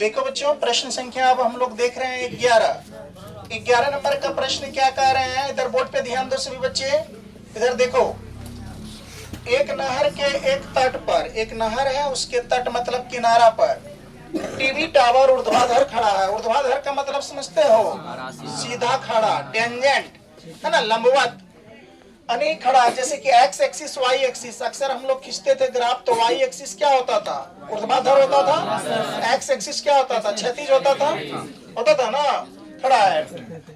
देखो बच्चों, प्रश्न संख्या अब हम लोग देख रहे हैं 11 नंबर का प्रश्न क्या कह रहे हैं। इधर बोर्ड पे ध्यान दो सभी बच्चे। इधर देखो, एक नहर के एक तट पर, एक नहर है उसके तट मतलब किनारा पर टीवी टावर ऊर्ध्वाधर खड़ा है। ऊर्ध्वाधर का मतलब समझते हो, सीधा खड़ा, टेंजेंट है ना, लंबवत। अने खड़ा, जैसे कि एक्स एक्सिस वाई एक्सिस, अक्सर हम लोग खींचते थे ग्राफ, तो वाई एक्सिस क्या होता था, ऊर्ध्वाधर होता था। एक्स एक्सिस क्या होता था, क्षैतिज होता था ना, खड़ा है।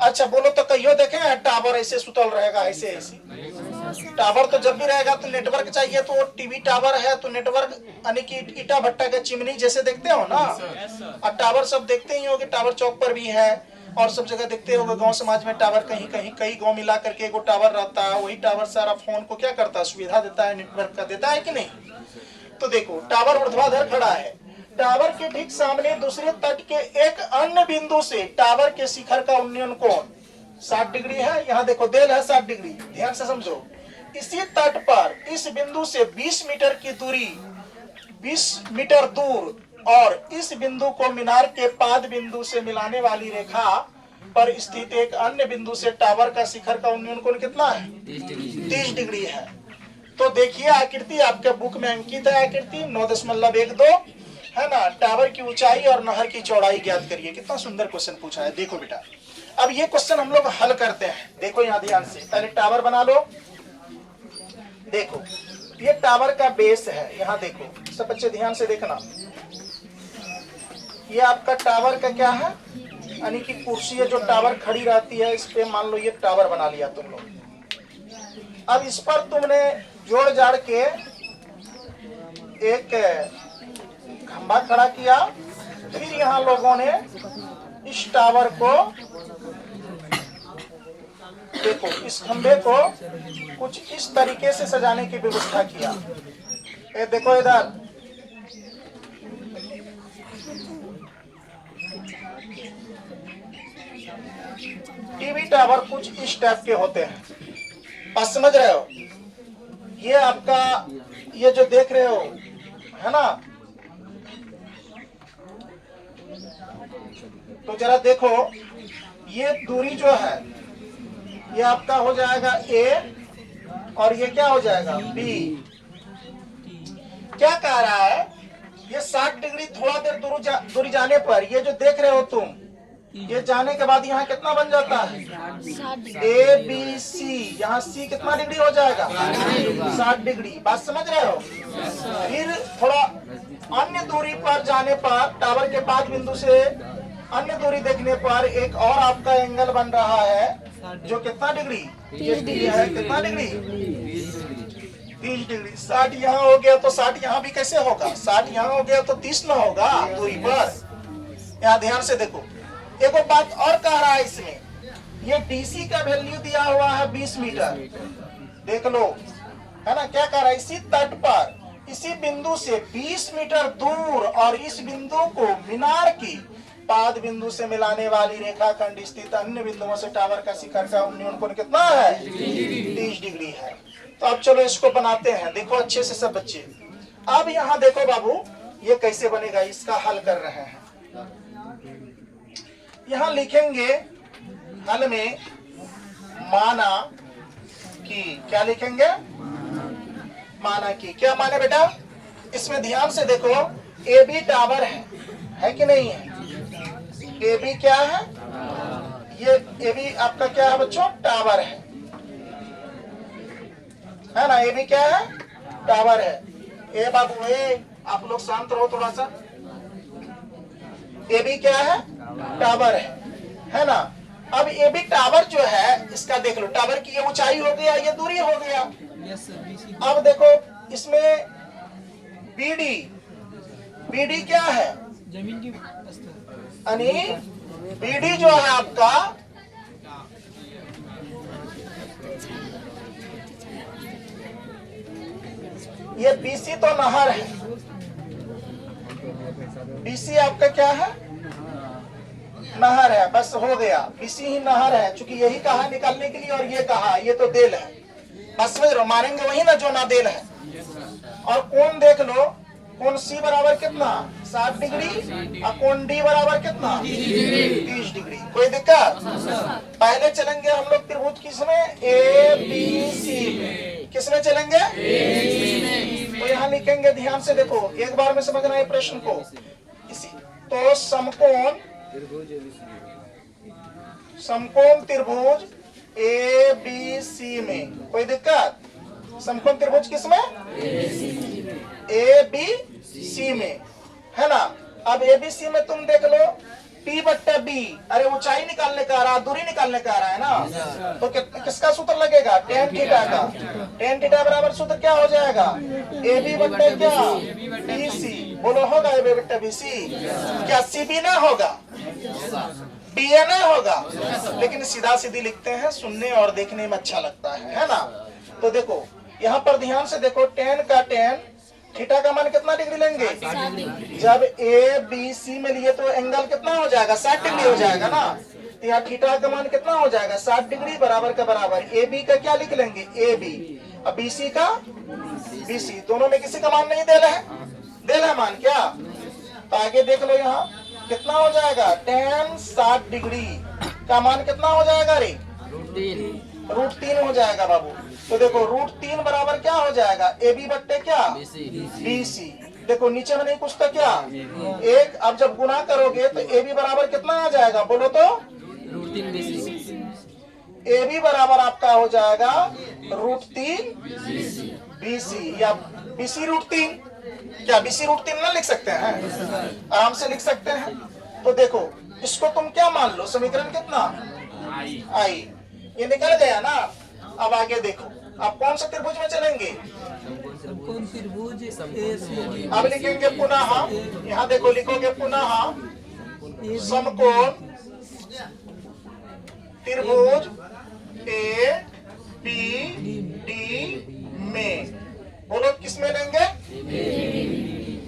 अच्छा बोलो तो कहियो देखे हैं टावर ऐसे सुतल रहेगा, ऐसे ऐसे। टावर तो जब भी रहेगा तो नेटवर्क चाहिए, तो टीवी टावर है तो नेटवर्क, यानी कि ईटा भट्टा का चिमनी जैसे देखते हो ना। और टावर सब देखते ही होगे, टावर चौक पर भी है और सब जगह देखते होगे। गांव समाज में टावर कहीं कहीं कई गांव मिला करके एगो टावर रहता है। वही टावर सारा फोन को क्या करता है, सुविधा देता है, नेटवर्क का देता है कि नहीं। तो देखो टावर ऊर्ध्वाधर खड़ा है। टावर के ठीक सामने दूसरे तट के एक अन्य बिंदु से टावर के शिखर का उन्नयन कोण 60 डिग्री है। यहाँ देखो देल है 60 डिग्री, ध्यान से समझो। इसी तट पर इस बिंदु से 20 मीटर की दूरी, 20 मीटर दूर और इस बिंदु को मीनार के पाद बिंदु से मिलाने वाली रेखा पर स्थित एक अन्य बिंदु से टावर का शिखर का उन्नयन कोण कितना है, 30 डिग्री है। तो देखिए आकृति आपके बुक में अंकित है, आकृति 9.12 है ना। टावर की ऊंचाई और नहर की चौड़ाई ज्ञात करिए। कितना सुंदर क्वेश्चन पूछा है। देखो बेटा, अब ये क्वेश्चन हम लोग हल करते हैं। देखो यहाँ ध्यान से, पहले टावर बना लो। देखो ये टावर का बेस है, यहाँ देखो सब बच्चे ध्यान से देखना। ये आपका टावर का क्या है, यानी कि कुर्सी है जो टावर खड़ी रहती है, इस पे मान लो ये टावर बना लिया तुम लोग। अब इस पर तुमने जोड़ जाड़ के एक खंभा खड़ा किया। फिर यहाँ लोगों ने इस टावर को, देखो इस खंभे को कुछ इस तरीके से सजाने की व्यवस्था किया। ये देखो इधर, टीवी टावर कुछ इस टाइप के होते हैं, आप समझ रहे हो। ये आपका, ये जो देख रहे हो है ना, तो जरा देखो ये दूरी जो है ये आपका हो जाएगा A और ये क्या हो जाएगा B। क्या कह रहा है, ये 60 डिग्री थोड़ा देर दूरी जाने पर ये जो देख रहे हो तुम, ये जाने के बाद यहाँ कितना बन जाता है, ABC। यहाँ C कितना डिग्री हो जाएगा, 60 डिग्री। बात समझ रहे हो। फिर थोड़ा अन्य दूरी पर जाने पर, टावर के पास बिंदु से अन्य दूरी देखने पर एक और आपका एंगल बन रहा है जो कितना डिग्री, 30 डिग्री है। कितना डिग्री, 30 डिग्री। 60 यहाँ हो गया तो 60 यहाँ भी कैसे होगा, 60 यहाँ हो गया तो 30 ना होगा दूरी पर। यहाँ ध्यान से देखो, एक बात और कह रहा है इसमें, ये DC का वैल्यू दिया हुआ है 20 मीटर, देख लो है ना। क्या कह रहा है, इसी तट पर इसी बिंदु से 20 मीटर दूर और इस बिंदु को मीनार की पाद बिंदु से मिलाने वाली रेखा खंड स्थित अन्य बिंदुओं से टावर का शिखर का उन्नयन कोण कितना है, 30 डिग्री है। तो अब चलो इसको बनाते हैं। देखो अच्छे से सब बच्चे, अब यहाँ देखो बाबू ये कैसे बनेगा, इसका हल कर रहे हैं। यहाँ लिखेंगे हल में माना कि, क्या लिखेंगे, माना कि। क्या माने बेटा, इसमें ध्यान से देखो, AB टावर है कि नहीं है। AB क्या है, ये AB आपका क्या है बच्चों, टावर है ना। AB क्या है, टावर है। ए बाबू ए, आप लोग शांत रहो थोड़ा सा। AB क्या है, टावर है ना। अब AB टावर जो है, इसका देख लो, टावर की ये ऊंचाई हो गया, ये दूरी हो गया। अब देखो इसमें BD क्या है, जमीन की, यानी BD जो है आपका, ये BC तो नहर है। BC आपका क्या है, नहर है। बस हो गया, BC ही नहर है, चूंकि यही कहा निकालने के लिए और ये कहा, ये तो देल है। बस समझ रहे हो, मानेंगे वही ना जो ना देल है। और कोण देख लो, कोण सी बराबर कितना 60 डिग्री और कोण डी बराबर कितना 30 डिग्री। कोई दिक्कत? पहले चलेंगे हम लोग त्रिभुज किसमें ए बी सी में। किसमें चलेंगे? तो यहाँ लिखेंगे, ध्यान से देखो, एक बार में समझना है प्रश्न को। तो समकोण त्रिभुज ए बी सी में। कोई दिक्कत? समकोण त्रिभुज किसमें? ए बी सी में, है ना। अब ए बी सी में तुम देख लो, P बट्टा बी, अरे ऊंचाई निकालने का आ रहा, दूरी निकालने का आ रहा है ना। तो किसका सूत्र लगेगा? टेन थीटा का। टेन थीटा बराबर सूत्र क्या हो जाएगा? ए बी बट्टा क्या बी सी। बोलो होगा ए बी बट्टा बी सी? क्या सी बी ना होगा? बी ए ना होगा? लेकिन सीधा सीधी लिखते हैं, सुनने और देखने में अच्छा लगता है ना। तो देखो यहाँ पर ध्यान से देखो, टेन का टेन, थीटा का मान कितना डिग्री लेंगे? जब ए बी सी में लिए तो एंगल कितना हो जाएगा? 60 डिग्री हो जाएगा ना। तो यहाँ थीटा का मान कितना हो जाएगा? 60 डिग्री बराबर का बराबर ए बी का क्या लिख लेंगे? A B. अब बी सी का बी सी, दोनों में किसी का मान नहीं दे रहा है मान क्या? तो आगे देख लो, यहाँ कितना हो जाएगा? tan 60 डिग्री का मान कितना हो जाएगा रे? √3 हो जाएगा बाबू। तो देखो √3 बराबर क्या हो जाएगा? ए बी बट्टे क्या बी सी। देखो नीचे में नहीं कुछ तो क्या एक, अब जब गुना करोगे तो ए बी बराबर कितना आ जाएगा? बोलो तो ए बी बराबर आपका हो जाएगा √3 बी सी, या बी सी √3। क्या बी सी √3 ना लिख सकते हैं? आराम से लिख सकते हैं। तो देखो इसको तुम क्या मान लो, समीकरण कितना आई, ये निकल गया ना। अब आगे देखो, आप कौन सा त्रिभुज में चलेंगे? अब लिखेंगे पुनः, यहाँ देखो लिखोगे पुनः समकोण त्रिभुज ए बी डी में। बोलो किस में लेंगे?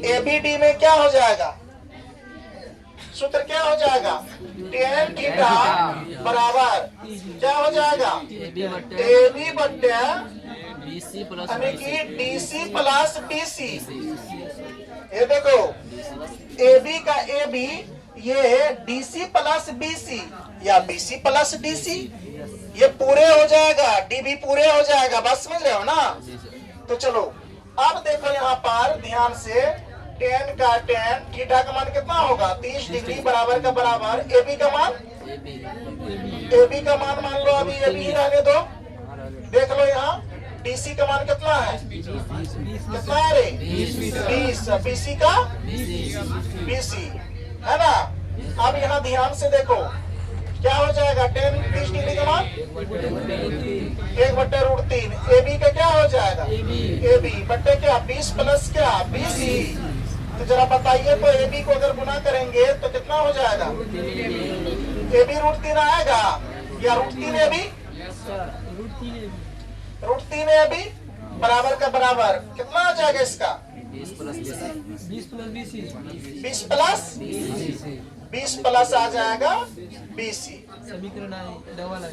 ए बी डी में क्या हो जाएगा? सूत्र क्या हो जाएगा? टेन थीटा बराबर क्या हो जाएगा? ए बी बट्टे यानी कि D C plus B C. ये देखो ए बी का ए बी, ये D C plus B C या B C plus D C, ये पूरे हो जाएगा, डी बी पूरे हो जाएगा। बस समझ रहे हो ना। तो चलो अब देखो यहाँ पर ध्यान से, टेन का टेन, थीटा का मान कितना होगा? 30 डिग्री बराबर का बराबर ए बी का मान, ए बी का मान मान लो अभी ए बी ही रहने दो। देख लो यहाँ डीसी का मान कितना है? कितना है रे? 20। बीसी का बीसी, है ना। अब यहाँ ध्यान से देखो क्या हो जाएगा? 10 30 डिग्री का मान 1/√3। ए बी का क्या हो जाएगा? ए बी बट्टे क्या 20 प्लस क्या 20 ही। तो जरा बताइए, तो ए बी को अगर गुना करेंगे तो कितना हो जाएगा? ए बी √3 आएगा या √3 ए बी? √3 ए बी बराबर का बराबर कितना आ जाएगा इसका? 20 प्लस आ जाएगा बीसी।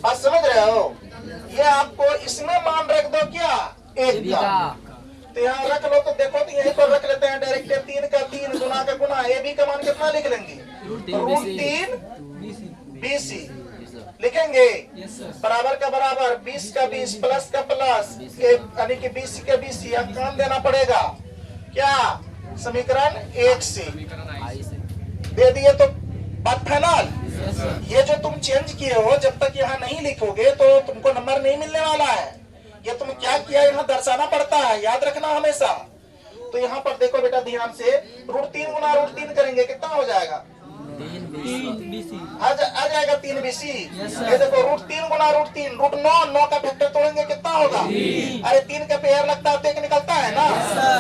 बात समझ रहे हो? ये आपको इसमें मान रख दो क्या? एक का। तो यहाँ रख लो। तो देखो तो यहीं पर रख लेते हैं डायरेक्ट। 3 का 3 गुना का गुना, ए बी का मान कितना लिख लेंगे? √3 बीसी लिखेंगे बराबर का बराबर 20 का 20 प्लस का प्लस, यानी कि 20 का 20। यहाँ काम देना पड़ेगा क्या? समीकरण 1 से दे दिए तो बात फाइनल। ये जो तुम चेंज किए हो, जब तक यहाँ नहीं लिखोगे तो तुमको नंबर नहीं मिलने वाला है। ये तुम क्या किया यहाँ दर्शाना पड़ता है, याद रखना हमेशा। तो यहाँ पर देखो बेटा ध्यान से, √3 गुना √3 करेंगे कितना हो जाएगा? 3 BC आ जाएगा 3 BC। ये देखो √3 गुना √3 √9 का फैक्टर तोड़ेंगे कितना होगा? अरे 3 का पेयर लगता है तो एक निकलता है ना।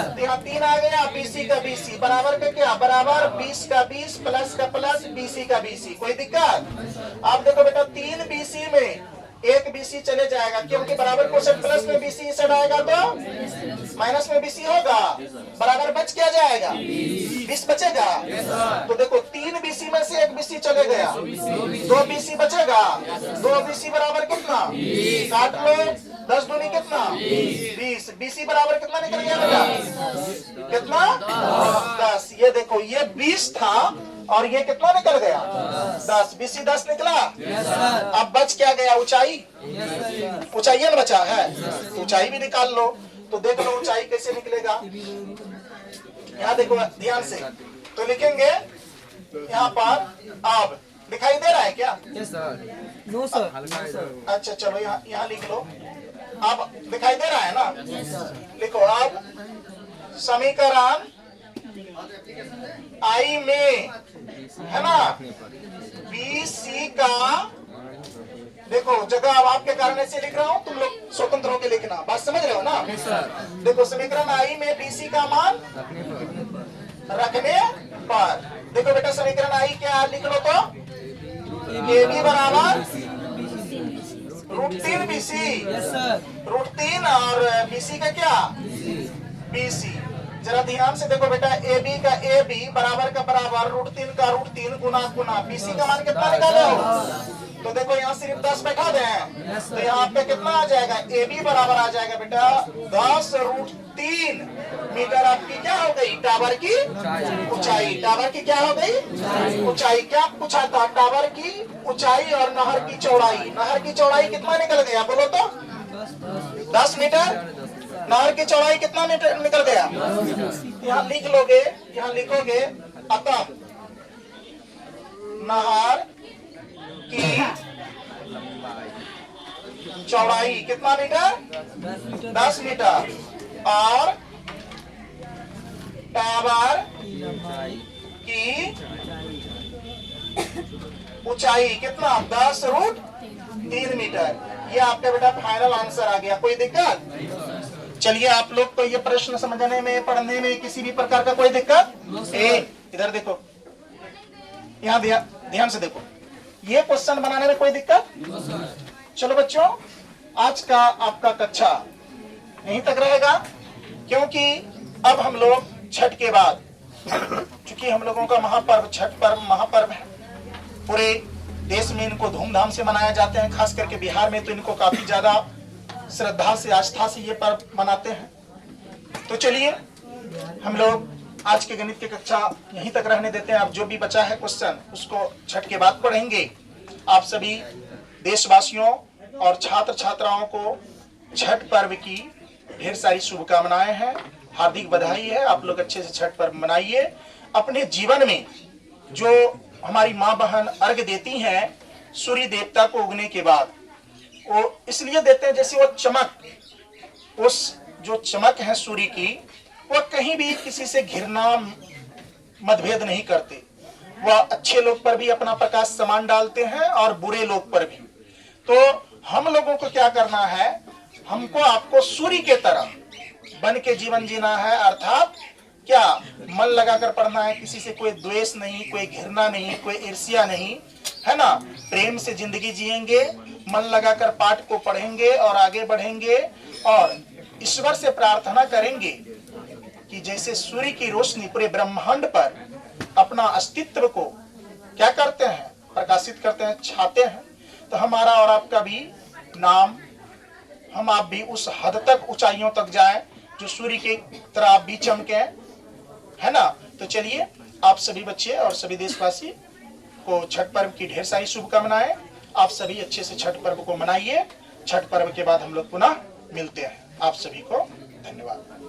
तो यहाँ 3 आ गया, BC का BC बराबर का क्या? बराबर 20 का 20 प्लस का प्लस BC का BC। कोई दिक्कत? आप देखो बेटा 3 BC में 1 BC चले जाएगा, क्योंकि बराबर क्वेश्चन प्लस में BC इस साइड आएगा तो माइनस में BC होगा। बराबर बच क्या जाएगा? 20 बचेगा। तो देखो 3 BC में से 1 BC चले गया, 2 BC बचेगा। 2 BC बराबर कितना? काट लो। 10 दूनी कितना 20। BC बराबर कितना निकल गया बेटा कितना 10। ये देखो ये 20 था और ये कितना निकल गया 10। BC 10 निकला। अब बच क्या गया ऊंचाई। ऊंचाई ना बचा है, ऊंचाई भी निकाल लो। तो देख लो ऊंचाई कैसे निकलेगा। यहाँ देखो ध्यान से, तो लिखेंगे यहाँ पर। अब दिखाई दे रहा है क्या। No sir. अच्छा चलो यहाँ लिख लो। अब दिखाई दे रहा है ना। लिखो अब समीकरण आई में है ना BC का, देखो जगह अब आपके कारण ऐसे लिख रहा हूँ, तुम लोग स्वतंत्र होकर लिखना। बात समझ रहे हो ना। देखो समीकरण आई में BC का मान रखने पर, देखो बेटा समीकरण आई क्या लिख लो तो AB बराबर √3 BC। √3 और BC का क्या BC। जरा ध्यान से देखो बेटा AB का AB बराबर का बराबर √3 का √3 गुना BC का मान कितना निकाले हो। तो देखो यहाँ सिर्फ 10 बैठा दे हैं, तो यहाँ पे कितना आ जाएगा AB बराबर आ जाएगा बेटा 10√3 मीटर। आपकी क्या हो गई टावर की ऊंचाई। टावर की क्या हो गई ऊंचाई। क्या पूछा था टावर की ऊंचाई और नहर की चौड़ाई। नहर की चौड़ाई कितना निकल गया बोलो तो 10 मीटर। नहर की चौड़ाई कितना मीटर निकल गया। यहाँ लिख लोगे, यहाँ लिखोगे अतः नहर की चौड़ाई कितना मीटर 10 मीटर और टावर की ऊंचाई कितना 10√3 मीटर। ये आपका बेटा फाइनल आंसर आ गया। कोई दिक्कत। चलिए आप लोग को ये प्रश्न समझने में पढ़ने में किसी भी प्रकार का कोई दिक्कत। इधर देखो, यहाँ ध्यान से देखो, ये क्वेश्चन बनाने में कोई दिक्कत। चलो बच्चों आज का आपका कक्षा यहीं तक रहेगा, क्योंकि अब हम लोग छठ के बाद, चूंकि हम लोगों का महापर्व छठ पर्व महापर्व है, पूरे देश में इनको धूमधाम से मनाया जाते हैं। खास करके बिहार में तो इनको काफी ज्यादा श्रद्धा से आस्था से ये पर्व मनाते हैं। तो चलिए हम लोग आज के गणित की कक्षा यहीं तक रहने देते हैं। अब जो भी बचा है क्वेश्चन उसको छठ के बाद पढ़ेंगे। आप सभी देशवासियों और छात्र छात्राओं को छठ पर्व की ढेर सारी शुभकामनाएं हैं, हार्दिक बधाई है। आप लोग अच्छे से छठ पर्व मनाइए। अपने जीवन में जो हमारी माँ बहन अर्घ देती हैं सूर्य देवता को उगने के बाद, वो इसलिए देते हैं जैसे वो चमक, उस जो चमक है सूर्य की, वो कहीं भी किसी से घृणा मतभेद नहीं करते। वह अच्छे लोग पर भी अपना प्रकाश समान डालते हैं और बुरे लोग पर भी। तो हम लोगों को क्या करना है, हमको आपको सूर्य के तरह बन के जीवन जीना है। अर्थात क्या मन लगाकर पढ़ना है, किसी से कोई द्वेष नहीं, कोई घृणा नहीं, कोई ईर्ष्या नहीं, है ना। प्रेम से जिंदगी जिएंगे, मन लगाकर पाठ को पढ़ेंगे और आगे बढ़ेंगे और ईश्वर से प्रार्थना करेंगे कि जैसे सूर्य की रोशनी पूरे ब्रह्मांड पर अपना अस्तित्व को क्या करते हैं, प्रकाशित करते हैं, छाते हैं, तो हमारा और आपका भी नाम, हम आप भी उस हद तक ऊंचाइयों तक जाएं जो सूर्य की तरह आप भी चमके, है ना। तो चलिए आप सभी बच्चे और सभी देशवासी को छठ पर्व की ढेर सारी शुभकामनाएं। आप सभी अच्छे से छठ पर्व को मनाइए। छठ पर्व के बाद हम लोग पुनः मिलते हैं। आप सभी को धन्यवाद।